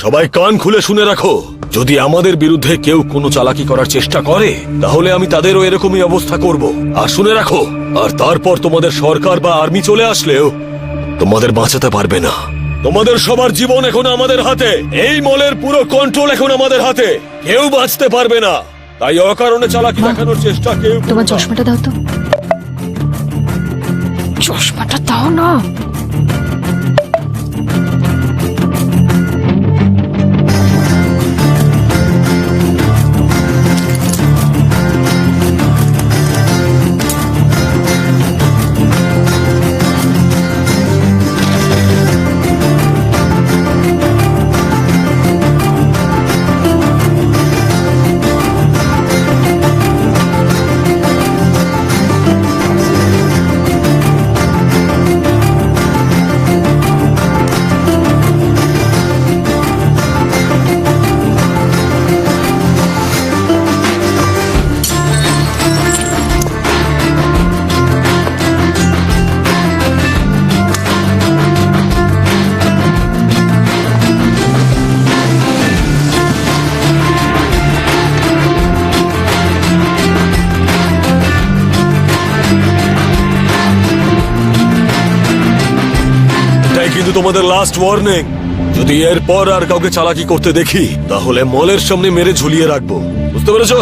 সবাই কান খুলে শুনে রাখো, যদি আমাদের বিরুদ্ধে কেউ কোনো চালাকি করার চেষ্টা করে তাহলে আমি তাদেরও এরকমই অবস্থা করব। আর শুনে রাখো, আর তারপর তোমাদের সরকার বা আর্মি চলে আসলেও তোমাদের বাঁচাতে পারবে না। তোমাদের সবার জীবন এখন আমাদের হাতে, এই মলের পুরো কন্ট্রোল এখন আমাদের হাতে, কেউ বাঁচতে পারবে না। তাই অকারণে চালাকি দেখানোর চেষ্টা কেউ করো তোমার না। চশমাটা দাও তো। চশমাটা দাও না। এটাই কিন্তু তোমাদের লাস্ট ওয়ার্নিং। যদি এরপর আর কাউকে চালাকি করতে দেখি তাহলে মলের সামনে মেরে ঝুলিয়ে রাখবো, বুঝতে পেরেছো?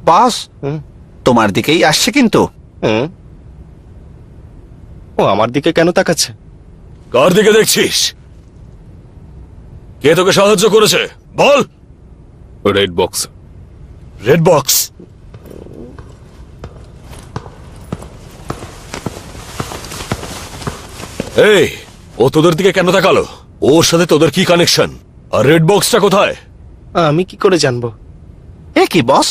বস তোমার দিকেই আসছে কিন্তু। ও আমার দিকে কেন তাকাচ্ছে? কার দিকে দেখছিস? কে তোকে সাহায্য করেছে বল? Red box. Red box? এই, ও তোদের দিকে কেন তাকালো? ওর সাথে তোদের কি কানেকশন? আর রেড বক্সটা কোথায়? আমি কি করে জানবো? এ কি বস,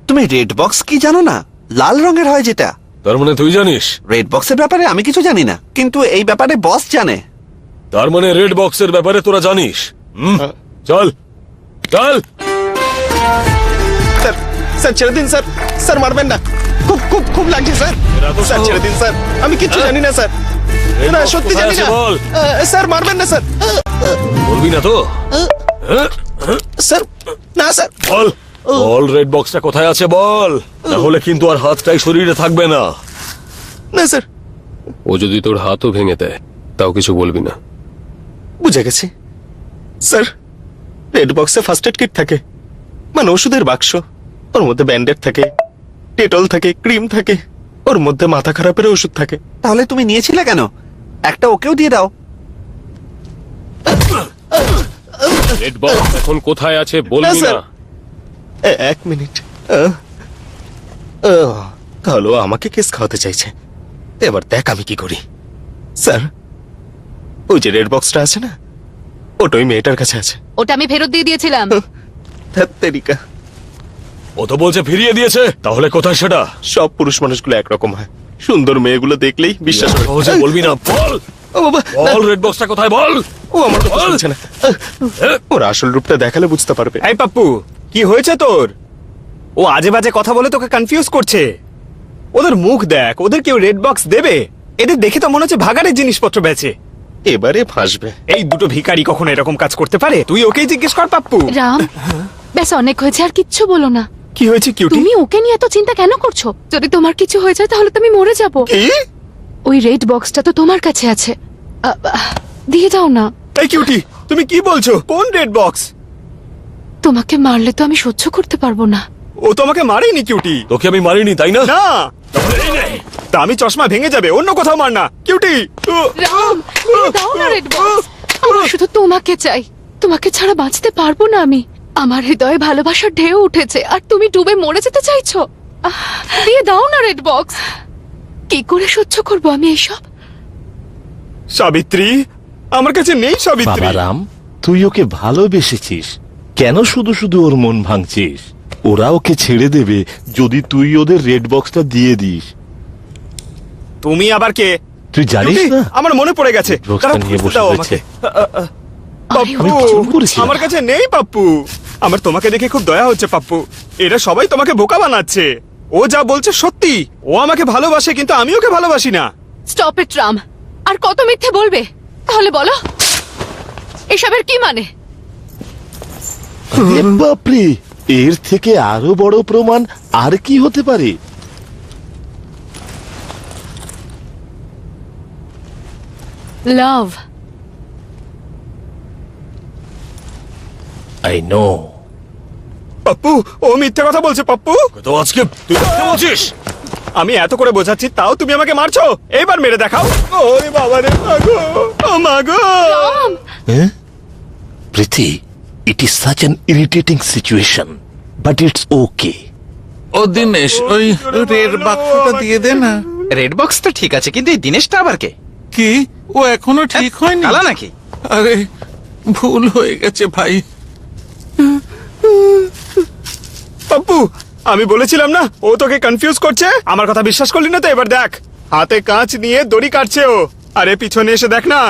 তুমি রেড বক্স কি জানো না? লাল রঙের হয় যেটা। তার মানে তুই জানিস? রেড বক্সের ব্যাপারে আমি কিছু জানি না, কিন্তু এই ব্যাপারে বস জানে। তার মানে রেড বক্সের ব্যাপারে তোরা জানিস? চল চল। স্যার স্যার ছেড়ে দিন স্যার, স্যার মারবেন না, খুব খুব খুব লাগছে স্যার। এরা তো স্যার ছেড়ে দিন স্যার, আমি কিচ্ছু জানি না স্যার। না box সত্যি কোথায় জানি আছে না বল? স্যার, মারবেন না স্যার। বলবি না তো? স্যার না স্যার। বল বল, রেড বক্সটা কোথায় আছে বল, তাহলে কিন্তু আর হাতটাই শরীরে থাকবে না। না স্যার। ও যদি তোর হাতও ভেঙে দেয় তাও কিছু বলবি না। বুঝে গেছি স্যার। রেড বক্সে ফার্স্ট এড কিট থাকে, মানে ওষুধের বাক্স। ওর মধ্যে ব্যান্ডেড থাকে, ডেটল থাকে, ক্রিম থাকে, ওর মধ্যে মাথা খারাপের ওষুধ থাকে। তাহলে তুমি নিয়েছিলে কেন? একটা ওকেও দিয়ে দাও। রেড বক্স এখন কোথায় আছে বলবি না, স্যার। না? এক মিনিট। তাহলে ও আমাকে কেস খাওয়াতে চাইছে। এবার দেখ আমি কি করি। স্যার, ওই যে রেড বক্সটা আছে না, ওটা ওই মেয়েটার কাছে আছে। ওটা আমি ফেরত দিয়ে দিয়েছিলাম। ধ্যাত্তেরিকা। ও তো বলছে ফিরিয়ে দিয়েছে, তাহলে কোথায় সেটা? সব পুরুষ মানুষগুলো একরকম হয়, সুন্দর মেয়েগুলো দেখলেই বিশ্বাস করে। সহজে বলবি না, বল ও বাবা, না, বল, রেড বক্সটা কোথায় বল? ও আমার কথা শুনছে না। ওর আসল রূপটা দেখালে বুঝতে পারবে। এই পাপ্পু, কি হয়েছে তোর? ও আজে বাজে কথা বলে তোকে কনফিউজ করছে। ওদের মুখ দেখ, ওদের কেউ রেড বক্স দেবে? এদের দেখে তো মনে হচ্ছে ভাগাড়ের জিনিসপত্র বেচে। এবারে ফাঁসবে। এই দুটো ভিখারি কখনো এরকম কাজ করতে পারে? তুই ওকেই জিজ্ঞেস কর পাপ্পু। রাম, ব্যাস অনেক হয়েছে, আর কিচ্ছু বলো না। কি হয়েছে কিউটি? তুমি ওকে নিয়ে এত চিন্তা কেন করছো? যদি তোমার কিছু হয়ে যায় তাহলে তুমি মরে যাবো। কি? ওই রেড বক্সটা তো তোমার কাছে আছে, দিয়ে দাও না। এই কিউটি, তুমি কি বলছো? কোন রেড বক্স? তোমাকে মারলে তো আমি সহ্য করতে পারবো না। ও তোমাকে মারেনি কিউটি। তোকে আমি মারিনি তাই না? না, তা আমি চশমা ভেঙে যাবে, অন্য কোথাও মার না কিউটি। রাম, দিয়ে দাও না রেড বক্স। আমার শুধু তোমাকে চাই, তোমাকে ছাড়া বাঁচতে পারবো না আমি। আমার হৃদয়ে ভালোবাসার ঢেউ উঠেছে আর তুমি ডুবে মরে যেতে চাইছো। দিয়ে দাও না রেড বক্স। কি করে সহ্য করবো আমি এসব? সাবিত্রী, আমার কাছে নেই সাবিত্রী। বাবা রাম, তুই ওকে ভালোবেসেছিস, কেন শুধু শুধু ওর মন ভাঙছিস? ওরা ওকে ছেড়ে দেবে যদি তুই ওদের রেড বক্সটা দিয়ে দিস। তুমি আবার কে? তুই জানিস টুকি, না আমার মনে পড়ে গেছে ড্রাগসটা দাঁড়াও, নিয়ে খুঁজতে বসে দাও রয়েছে। আমাকে। পাপ্পু, আমি ভুল করেছিলাম। আমার কাছে নেই পাপ্পু। আমার তোমাকে দেখে খুব দয়া হচ্ছে পাপ্পু। এরা সবাই তোমাকে বোকা বানাচ্ছে। ও যা বলছে সত্যি। ও আমাকে ভালোবাসে, কিন্তু আমি ওকে ভালোবাসি না। Stop it Ram. আর কত মিথ্যে বলবে? তাহলে বলো এসবের কি মানে? এ বাপরে, এর থেকে আরো বড় প্রমাণ আর কি হতে পারে? লাভ। I know. পাপ্পু, ও মিথ্যে কথা বলছে পাপ্পু। তো আজকে তুই মিথ্যে বলছিস? আমি এত করে বোঝাচ্ছি, তাও তুমি আমাকে মারছো। এইবার মেরে দেখাও। ওরে বাবা রে, মাগো, ও মাগো। Ram, Preeti, it is such an irritating situation, but it's okay. ও দিনেশ, ওই রেড বাক্সটা দিয়ে দে না। রেড বক্স তো ঠিক আছে, কিন্তু এই দিনেশটা আবার কে? কি, ও এখনো ঠিক হয়নি? কালা নাকি? আরে ভুল হয়ে গেছে ভাই। পাপ্পু, আমি বলেছিলাম না ও তোকে কনফিউজ করছে। আমার কথা বিশ্বাস করলি না তো? এবার দেখ, হাতে কাঁচ নিয়ে দড়ি কাটছে ও। আরে পিছনে এসে দেখ না।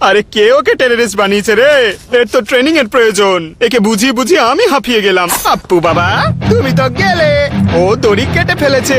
আরে কে ওকে টেররিস্ট বানিয়েছে রে? এর তো ট্রেনিং এর প্রয়োজন। একে বুঝিয়ে বুঝিয়ে আমি হাঁপিয়ে গেলাম। পাপ্পু বাবা, তুমি তো গেলে। ও দড়ি কেটে ফেলেছে।